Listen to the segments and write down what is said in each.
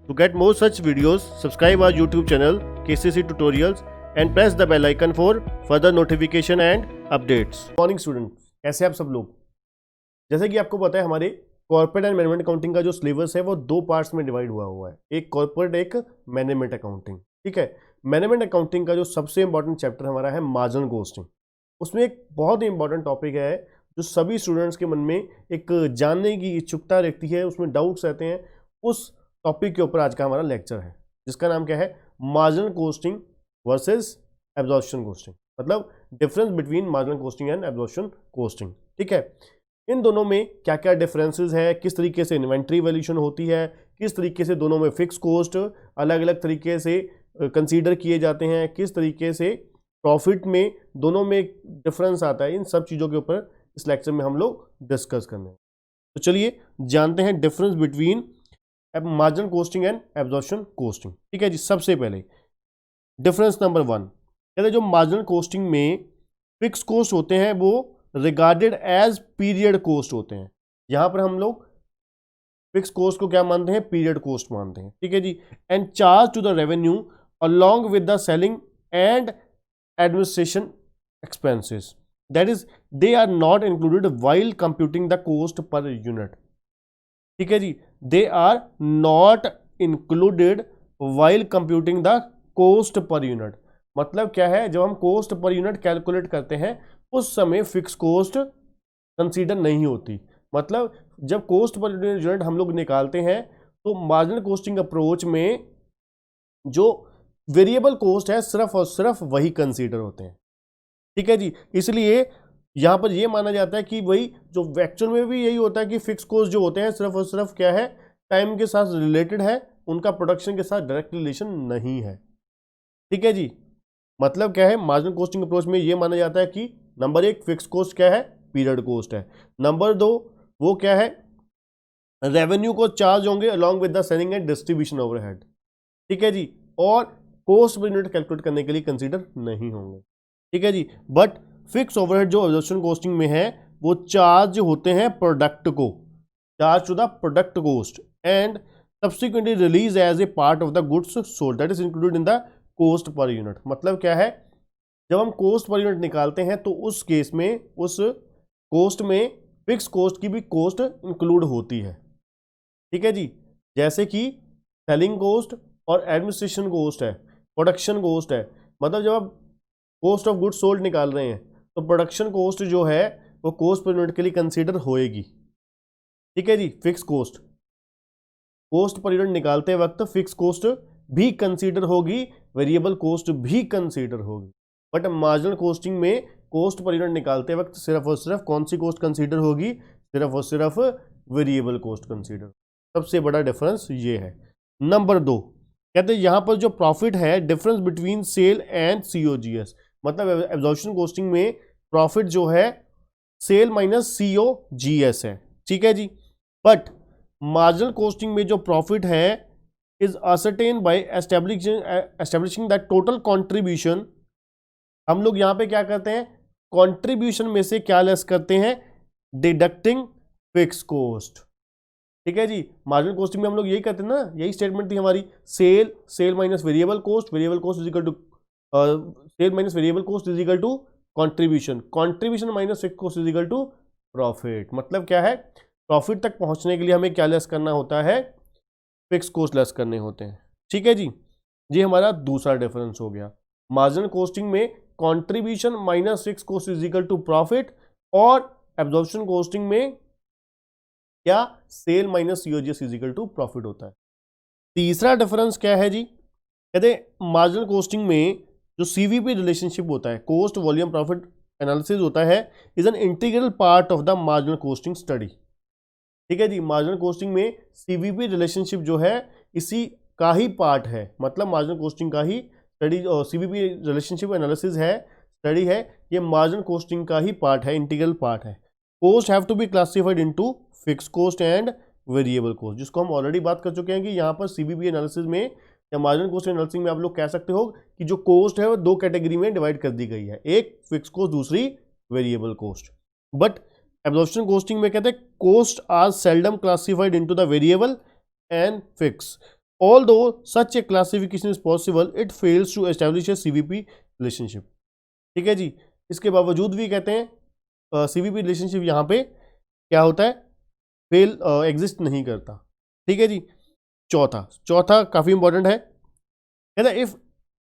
To get more such videos, subscribe our YouTube channel KCC Tutorials and press the bell icon for further notification and updates. Morning student, कैसे आप सब लोग। जैसे कि आपको पता है हमारे कॉर्पोरेट एंड मैनेजमेंट अकाउंटिंग का जो सिलेबस है वो दो पार्ट्स में डिवाइड हुआ है, एक कॉर्पोरेट एक मैनेजमेंट अकाउंटिंग। ठीक है, मैनेजमेंट अकाउंटिंग का जो सबसे इंपॉर्टेंट चैप्टर हमारा है मार्जिनल कॉस्टिंग। उसमें एक बहुत ही इंपॉर्टेंट टॉपिक है जो सभी स्टूडेंट्स के मन में एक जानने की इच्छुकता रहती है, उसमें डाउट्स रहते हैं। उस टॉपिक के ऊपर आज का हमारा लेक्चर है जिसका नाम क्या है, marginal costing versus absorption costing, मतलब difference between marginal costing and absorption costing. ठीक है, इन दोनों में क्या क्या डिफरेंसेस है, किस तरीके से इन्वेंट्री वैल्यूएशन होती है, किस तरीके से दोनों में फिक्स कॉस्ट अलग अलग तरीके से कंसीडर किए जाते हैं, किस तरीके से प्रॉफिट में दोनों में डिफरेंस आता है, इन सब चीज़ों के ऊपर इस लेक्चर में हम लोग डिस्कस करने हैं। तो चलिए जानते हैं difference between marginal costing and absorption costing. ठीक है जी, सबसे पहले डिफरेंस नंबर 1 कहते हैं जो मार्जिनल कॉस्टिंग में फिक्स कॉस्ट होते हैं वो रिगार्डेड एज पीरियड कॉस्ट होते हैं। यहां पर हम लोग फिक्स कॉस्ट को क्या मानते हैं, पीरियड कॉस्ट मानते हैं। ठीक है जी, and charge to the revenue along with the selling and administration expenses, that is they are not included while computing the cost per unit. ठीक है जी, they are not included while computing the cost per unit. मतलब क्या है, जब हम coast per unit calculate करते हैं उस समय फिक्स कॉस्ट कंसीडर नहीं होती। मतलब जब कोस्ट पर यूनिट हम लोग निकालते हैं तो मार्जिनल कॉस्टिंग अप्रोच में जो वेरिएबल कॉस्ट है सिर्फ और सिर्फ वही कंसीडर होते हैं। ठीक है जी, इसलिए यहां पर यह माना जाता है कि वही जो एक्चुअल में भी यही होता है कि फिक्स कॉस्ट जो होते हैं सिर्फ और सिर्फ क्या है, टाइम के साथ रिलेटेड है, उनका प्रोडक्शन के साथ डायरेक्ट रिलेशन नहीं है। ठीक है जी, मतलब क्या है, मार्जिनल कॉस्टिंग अप्रोच में यह माना जाता है कि नंबर 1 फिक्स कॉस्ट क्या है, पीरियड कॉस्ट है। नंबर 2 वो क्या है, रेवेन्यू को चार्ज होंगे along with the selling and distribution overhead. ठीक है जी, और कॉस्ट पर यूनिट कैलकुलेट करने के लिए कंसीडर नहीं होंगे। ठीक है जी, बट फिक्स ओवरहेड जो एब्जॉर्प्शन कॉस्टिंग में है वो चार्ज होते हैं प्रोडक्ट को, charge to the product cost and subsequently release as a part of the goods sold, that is included in the cost per unit. मतलब क्या है, जब हम कॉस्ट पर यूनिट निकालते हैं तो उस केस में उस कॉस्ट में फिक्स कॉस्ट की भी कॉस्ट इंक्लूड होती है। ठीक है जी, जैसे कि सेलिंग कॉस्ट और एडमिनिस्ट्रेशन कॉस्ट है, प्रोडक्शन कॉस्ट है। मतलब जब आप कॉस्ट ऑफ गुड्स सोल्ड निकाल रहे हैं तो प्रोडक्शन कॉस्ट जो है वो कॉस्ट पर यूनिट के लिए कंसीडर होएगी। ठीक है जी, fix cost cost per unit निकालते वक्त फिक्स कॉस्ट भी कंसीडर होगी, वेरिएबल कॉस्ट भी कंसीडर होगी। बट मार्जिनल कॉस्टिंग में कॉस्ट पर यूनिट निकालते वक्त सिर्फ और सिर्फ कौन सी कॉस्ट कंसीडर होगी, सिर्फ और सिर्फ वेरिएबल कॉस्ट कंसीडर। सबसे बड़ा डिफरेंस ये है। नंबर 2 कहते हैं यहां पर जो प्रॉफिट है, difference between sale and COGS, मतलब एब्जॉर्प्शन कॉस्टिंग में प्रॉफिट जो है सेल माइनस COGS है। ठीक है जी, बट मार्जिनल कॉस्टिंग में जो प्रॉफिट है is ascertain by establishing that total contribution. हम लोग यहां पे क्या करते हैं, कंट्रीब्यूशन में से क्या लेस करते हैं, डिडक्टिंग फिक्स कॉस्ट। ठीक है जी, मार्जिनल कॉस्टिंग में हम लोग यही करते हैं ना, यही स्टेटमेंट थी हमारी, sale minus variable cost is equal to sale minus variable cost is equal to contribution minus fix cost is equal to profit. मतलब क्या है, प्रॉफिट तक पहुंचने के लिए हमें क्या लेस करना होता है, फिक्स कॉस्ट लेस करने होते हैं। ठीक है जी, ये हमारा दूसरा डिफरेंस हो गया। मार्जिनल कॉस्टिंग में contribution minus fix cost is equal to profit, और एब्जॉर्प्शन कॉस्टिंग में क्या, sale minus COGS is equal to profit होता है। तीसरा डिफरेंस क्या है जी, कहते हैं मार्जिनल कॉस्टिंग में जो CVP रिलेशनशिप होता है, कॉस्ट वॉल्यूम प्रॉफिट एनालिसिस होता है, is an integral part of the marginal costing study. ठीक है जी, मार्जिनल कॉस्टिंग में CVP रिलेशनशिप जो है इसी का ही पार्ट है, मतलब मार्जिनल कॉस्टिंग का ही स्टडी और CVP रिलेशनशिप एनालिसिस है, स्टडी है, ये मार्जिनल कॉस्टिंग का ही पार्ट है, इंटीग्रल पार्ट है। Cost have to be classified into fix cost and variable cost, जिसको हम ऑलरेडी बात कर चुके हैं कि यहाँ पर CVP एनालिसिस में या मार्जिनल कॉस्ट एनालिसिस में आप लोग कह सकते हो कि जो कॉस्ट है वो दो कैटेगरी में डिवाइड कर दी गई है, एक फिक्स कॉस्ट, दूसरी variable cost. But absorption costing में कहते हैं cost are seldom classified into the variable and fix, Although such a classification is possible, it fails to establish a CVP relationship. ठीक है जी, इसके बावजूद भी कहते हैं CVP रिलेशनशिप यहाँ पे क्या होता है, फेल एग्जिस्ट नहीं करता। ठीक है जी, चौथा काफ़ी इंपॉर्टेंट है, कहता है इफ,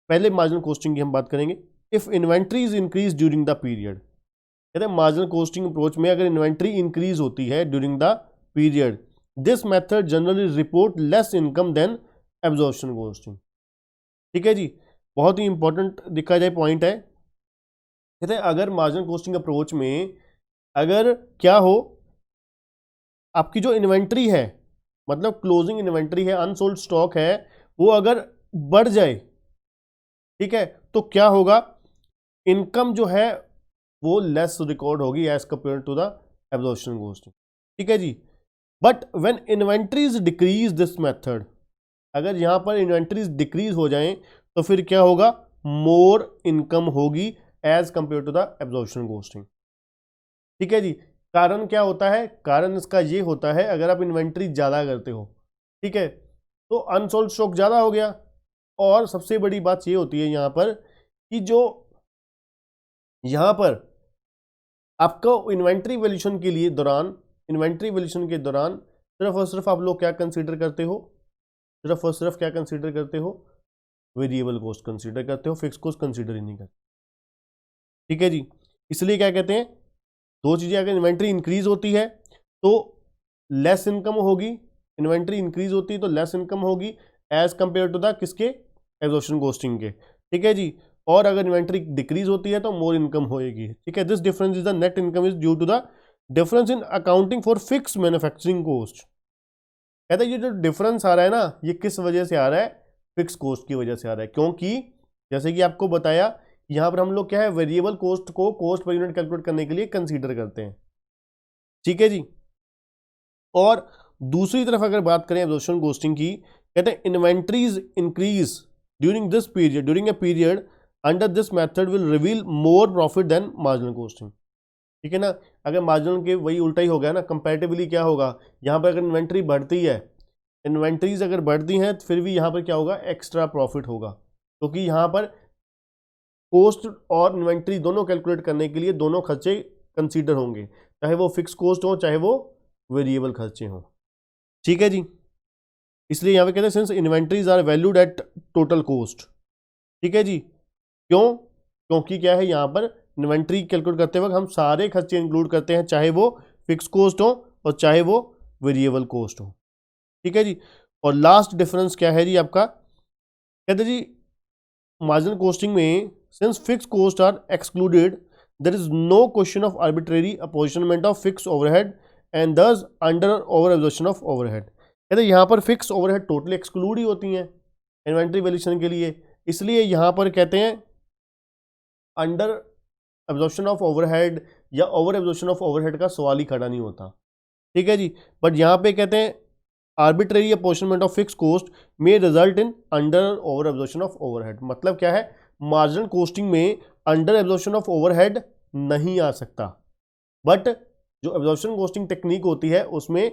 पहले मार्जिनल कॉस्टिंग की हम बात करेंगे। If inventory is increase during the period, कहते हैं मार्जिनल कॉस्टिंग अप्रोच में अगर इन्वेंट्री इंक्रीज होती है during the period, this method generally report less income than absorption costing. ठीक है जी, बहुत ही इंपॉर्टेंट देखा जाए पॉइंट है, कहते हैं अगर मार्जिनल कॉस्टिंग अप्रोच में अगर क्या हो, आपकी जो इन्वेंट्री है, मतलब क्लोजिंग इन्वेंट्री है, अनसोल्ड स्टॉक है, वो अगर बढ़ जाए, ठीक है, तो क्या होगा, इनकम जो है वो लेस रिकॉर्ड होगी as compare to the absorption costing. ठीक है जी, but when inventories decrease this method, अगर यहां पर इन्वेंट्रीज डिक्रीज हो जाएं तो फिर क्या होगा, मोर इनकम होगी as compare to the absorption costing. ठीक है जी, कारण क्या होता है, कारण इसका ये होता है अगर आप इन्वेंट्री ज़्यादा करते हो, ठीक है, तो अनसोल्ड स्टॉक ज़्यादा हो गया। और सबसे बड़ी बात ये होती है यहाँ पर कि जो यहाँ पर आपको इन्वेंट्री वैल्यूएशन के लिए दौरान, इन्वेंट्री वैल्यूएशन के दौरान सिर्फ और सिर्फ आप लोग क्या कंसीडर करते हो, सिर्फ और सिर्फ क्या कंसीडर करते हो, वेरिएबल कॉस्ट कंसीडर करते हो, फिक्स कॉस्ट कंसीडर ही नहीं करते। ठीक है जी, इसलिए क्या कहते हैं, दो चीज़ें, अगर इन्वेंट्री इंक्रीज होती है तो लेस इनकम होगी, इन्वेंट्री इंक्रीज होती है तो लेस इनकम होगी एज कंपेयर टू द किसके, एब्जॉर्प्शन कॉस्टिंग के। ठीक है जी, और अगर इन्वेंट्री डिक्रीज होती है तो मोर इनकम होएगी। ठीक है, this difference is the net income is due to the difference in accounting for fix manufacturing cost. कहते हैं ये जो डिफरेंस आ रहा है ना, ये किस वजह से आ रहा है, फिक्स कॉस्ट की वजह से आ रहा है, क्योंकि जैसे कि आपको बताया यहाँ पर हम लोग क्या है, वेरिएबल कॉस्ट को कॉस्ट पर यूनिट कैलकुलेट करने के लिए कंसीडर करते हैं। ठीक है जी, और दूसरी तरफ अगर बात करें एब्जॉर्प्शन कॉस्टिंग की, कहते हैं inventories increase during this period, during a period under this method will reveal more profit than marginal costing. ठीक है ना, अगर मार्जिनल के वही उल्टा ही हो गया ना, कंपैरेटिवली क्या होगा, यहाँ पर अगर इन्वेंट्री बढ़ती है, इन्वेंट्रीज अगर बढ़ती हैं तो फिर भी यहाँ पर क्या होगा, एक्स्ट्रा प्रॉफिट होगा, क्योंकि यहाँ पर कॉस्ट और इन्वेंट्री दोनों कैलकुलेट करने के लिए दोनों खर्चे कंसीडर होंगे, चाहे वो फिक्स कॉस्ट हो चाहे वो वेरिएबल खर्चे हों। ठीक है जी, इसलिए यहाँ पे कहते हैं since inventories are valued at total cost. ठीक है जी, क्यों, क्योंकि क्या है, यहाँ पर इन्वेंट्री कैलकुलेट करते वक्त हम सारे खर्चे इंक्लूड करते हैं, चाहे वो फिक्स कॉस्ट हो और चाहे वो वेरिएबल कॉस्ट हो। ठीक है जी, और लास्ट डिफरेंस क्या है जी आपका, कहते जी मार्जिनल कॉस्टिंग में since fix cost are excluded there is no question of arbitrary apportionment of fix overhead and thus under over absorption of overhead. कहते यहाँ पर फिक्स ओवरहेड टोटली एक्सक्लूड ही होती हैं इन्वेंट्री वैल्यूएशन के लिए, इसलिए यहाँ पर कहते हैं अंडर एब्जॉर्प्शन ऑफ ओवरहेड या ओवर एब्जॉर्प्शन ऑफ ओवरहेड का सवाल ही खड़ा नहीं होता। ठीक है जी, बट यहाँ पे कहते हैं arbitrary apportionment of fix cost में result in under over absorption of overhead. मतलब क्या है, मार्जिनल कॉस्टिंग में अंडर एब्जॉर्प्शन ऑफ ओवरहेड नहीं आ सकता, बट जो एब्जॉर्प्शन कॉस्टिंग टेक्निक होती है उसमें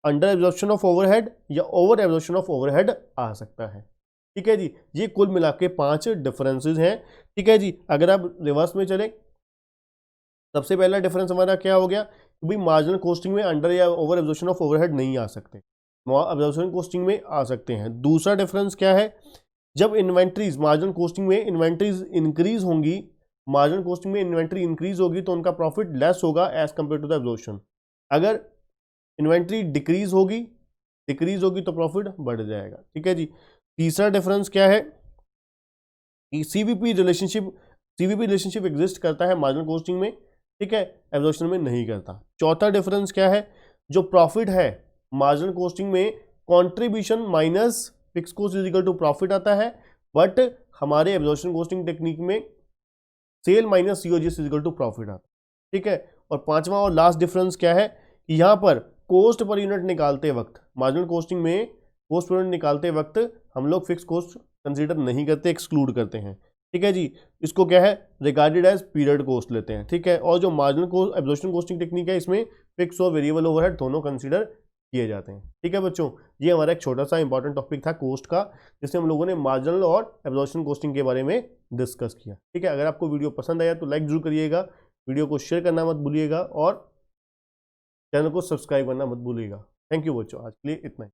अंडर एब्जॉर्प्शन ऑफ ओवरहेड या ओवर एब्जॉर्प्शन ऑफ ओवरहेड आ सकता है। ठीक है जी, ये कुल मिला के 5 डिफरेंसेस हैं। ठीक है जी, अगर आप रिवर्स में चले, सबसे पहला डिफरेंस हमारा क्या हो गया, भाई मार्जिनल कॉस्टिंग में अंडर या ओवर एब्जॉर्प्शन ऑफ ओवरहेड नहीं आ सकते, एब्जॉर्प्शन कॉस्टिंग में आ सकते हैं। दूसरा डिफरेंस क्या है, जब इन्वेंट्रीज मार्जिनल कॉस्टिंग में इन्वेंट्रीज इंक्रीज होंगी, मार्जिनल कॉस्टिंग में इन्वेंट्री इंक्रीज होगी तो उनका प्रॉफिट लेस होगा as compare to the absorption. अगर इन्वेंट्री डिक्रीज होगी तो प्रॉफिट बढ़ जाएगा। ठीक है जी, तीसरा डिफरेंस क्या है, सीवीपी रिलेशनशिप एग्जिस्ट करता है मार्जिनल कॉस्टिंग में, ठीक है, एब्जॉर्प्शन में नहीं करता। चौथा डिफरेंस क्या है, जो प्रॉफिट है मार्जिनल कॉस्टिंग में contribution minus fix cost is equal to profit आता है, बट हमारे एब्जॉर्प्शन कॉस्टिंग टेक्निक में sale minus COGS is equal to profit आता है। ठीक है, और पांचवा और लास्ट डिफरेंस क्या है कि यहाँ पर कॉस्ट पर यूनिट निकालते वक्त, मार्जिनल कॉस्टिंग में कॉस्ट पर यूनिट निकालते वक्त हम लोग फिक्स कॉस्ट कंसीडर नहीं करते, एक्सक्लूड करते हैं। ठीक है जी, इसको क्या है, रिगार्डेड एज पीरियड कॉस्ट लेते हैं। ठीक है, और जो marginal cost absorption costing technique है इसमें फिक्स और वेरिएबल ओवरहेड दोनों कंसीडर किए जाते हैं। ठीक है बच्चों, ये हमारा एक छोटा सा इंपॉर्टेंट टॉपिक था कोस्ट का, जिसमें हम लोगों ने मार्जिनल और एब्जॉर्प्शन कॉस्टिंग के बारे में डिस्कस किया। ठीक है, अगर आपको वीडियो पसंद आया तो लाइक जरूर करिएगा, वीडियो को शेयर करना मत भूलिएगा और चैनल को सब्सक्राइब करना मत भूलिएगा। थैंक यू बच्चों, आज के लिए इतना ही।